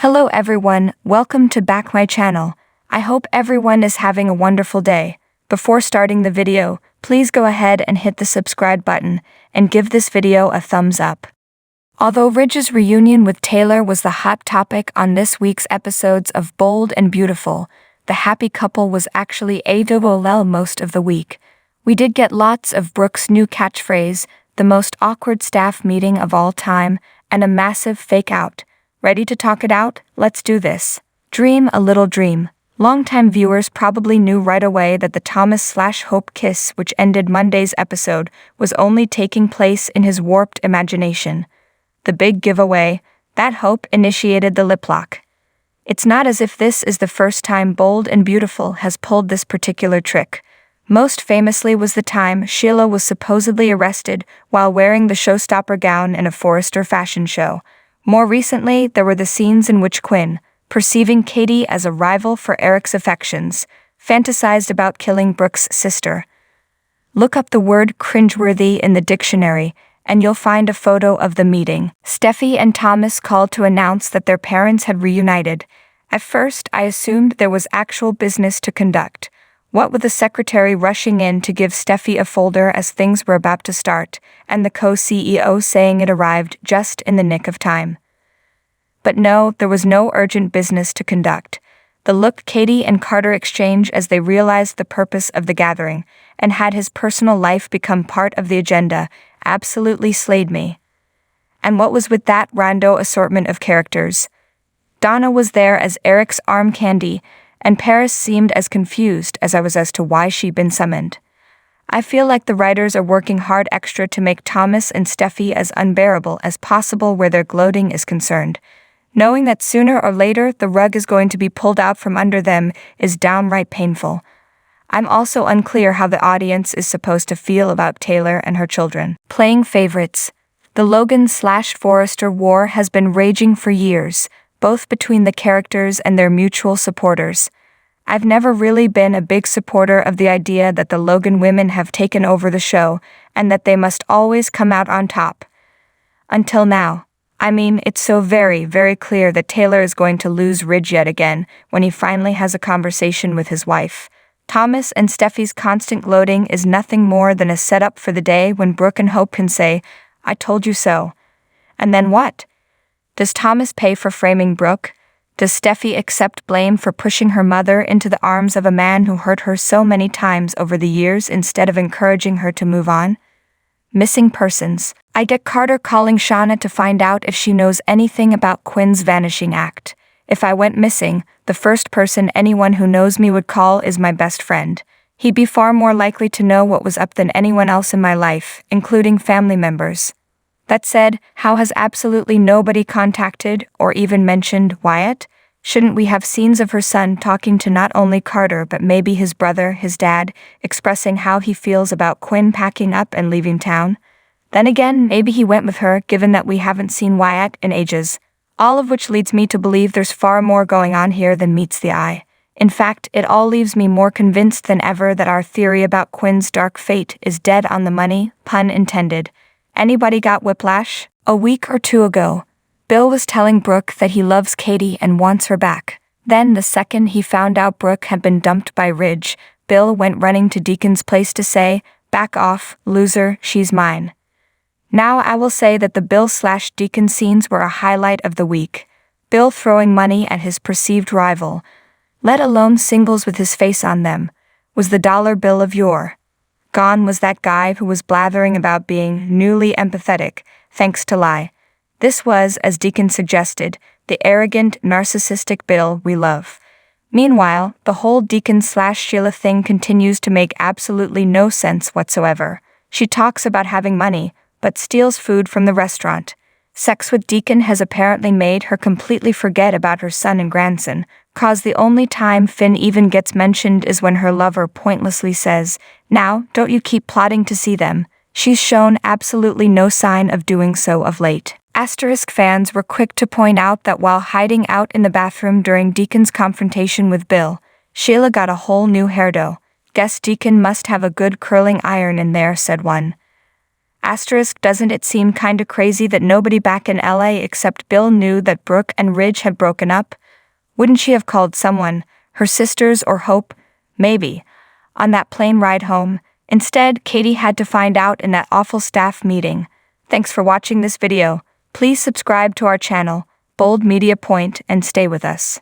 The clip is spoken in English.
Hello everyone, welcome to back my channel. I hope everyone is having a wonderful day. Before starting the video, please go ahead and hit the subscribe button and give this video a thumbs up. Although Ridge's reunion with Taylor was the hot topic on this week's episodes of Bold and Beautiful, the happy couple was actually AWOL most of the week. We did get lots of Brooke's new catchphrase, the most awkward staff meeting of all time, and a massive fake out. Ready to talk it out? Let's do this. Dream a little dream. Longtime viewers probably knew right away that the Thomas/Hope kiss, which ended Monday's episode, was only taking place in his warped imagination. The big giveaway, that Hope initiated the lip lock. It's not as if this is the first time Bold and Beautiful has pulled this particular trick. Most famously was the time Sheila was supposedly arrested while wearing the showstopper gown in a Forrester fashion show. More recently, there were the scenes in which Quinn, perceiving Katie as a rival for Eric's affections, fantasized about killing Brooke's sister. Look up the word cringeworthy in the dictionary, and you'll find a photo of the meeting. Steffy and Thomas called to announce that their parents had reunited. At first, I assumed there was actual business to conduct. What with the secretary rushing in to give Steffy a folder as things were about to start, and the co-CEO saying it arrived just in the nick of time. But no, there was no urgent business to conduct. The look Katie and Carter exchange as they realized the purpose of the gathering, and had his personal life become part of the agenda, absolutely slayed me. And what was with that rando assortment of characters? Donna was there as Eric's arm candy, and Paris seemed as confused as I was as to why she'd been summoned. I feel like the writers are working hard extra to make Thomas and Steffy as unbearable as possible where their gloating is concerned. Knowing that sooner or later the rug is going to be pulled out from under them is downright painful. I'm also unclear how the audience is supposed to feel about Taylor and her children. Playing favorites. The Logan/Forrester war has been raging for years, both between the characters and their mutual supporters. I've never really been a big supporter of the idea that the Logan women have taken over the show and that they must always come out on top. Until now. I mean, it's so very, very clear that Taylor is going to lose Ridge yet again when he finally has a conversation with his wife. Thomas and Steffy's constant gloating is nothing more than a setup for the day when Brooke and Hope can say, "I told you so." And then what? Does Thomas pay for framing Brooke? Does Steffy accept blame for pushing her mother into the arms of a man who hurt her so many times over the years instead of encouraging her to move on? Missing persons. I get Carter calling Shauna to find out if she knows anything about Quinn's vanishing act. If I went missing, the first person anyone who knows me would call is my best friend. He'd be far more likely to know what was up than anyone else in my life, including family members. That said, how has absolutely nobody contacted or even mentioned Wyatt? Shouldn't we have scenes of her son talking to not only Carter but maybe his brother, his dad, expressing how he feels about Quinn packing up and leaving town? Then again, maybe he went with her, given that we haven't seen Wyatt in ages. All of which leads me to believe there's far more going on here than meets the eye. In fact, it all leaves me more convinced than ever that our theory about Quinn's dark fate is dead on the money, pun intended. Anybody got whiplash? A week or two ago, Bill was telling Brooke that he loves Katie and wants her back. Then, the second he found out Brooke had been dumped by Ridge, Bill went running to Deacon's place to say, "Back off, loser, she's mine." Now I will say that the Bill/Deacon scenes were a highlight of the week. Bill throwing money at his perceived rival, let alone singles with his face on them, was the dollar bill of yore. Gone was that guy who was blathering about being newly empathetic, thanks to lie. This was, as Deacon suggested, the arrogant, narcissistic Bill we love. Meanwhile, the whole Deacon/Sheila thing continues to make absolutely no sense whatsoever. She talks about having money, but steals food from the restaurant. Sex with Deacon has apparently made her completely forget about her son and grandson, cause the only time Finn even gets mentioned is when her lover pointlessly says, "Now, don't you keep plotting to see them." She's shown absolutely no sign of doing so of late. Asterisk fans were quick to point out that while hiding out in the bathroom during Deacon's confrontation with Bill, Sheila got a whole new hairdo. Guess Deacon must have a good curling iron in there, said one. Asterisk, doesn't it seem kinda crazy that nobody back in LA except Bill knew that Brooke and Ridge had broken up? Wouldn't she have called someone, her sisters or Hope? Maybe. On that plane ride home. Instead, Katie had to find out in that awful staff meeting. Thanks for watching this video. Please subscribe to our channel, Bold Media Point, and stay with us.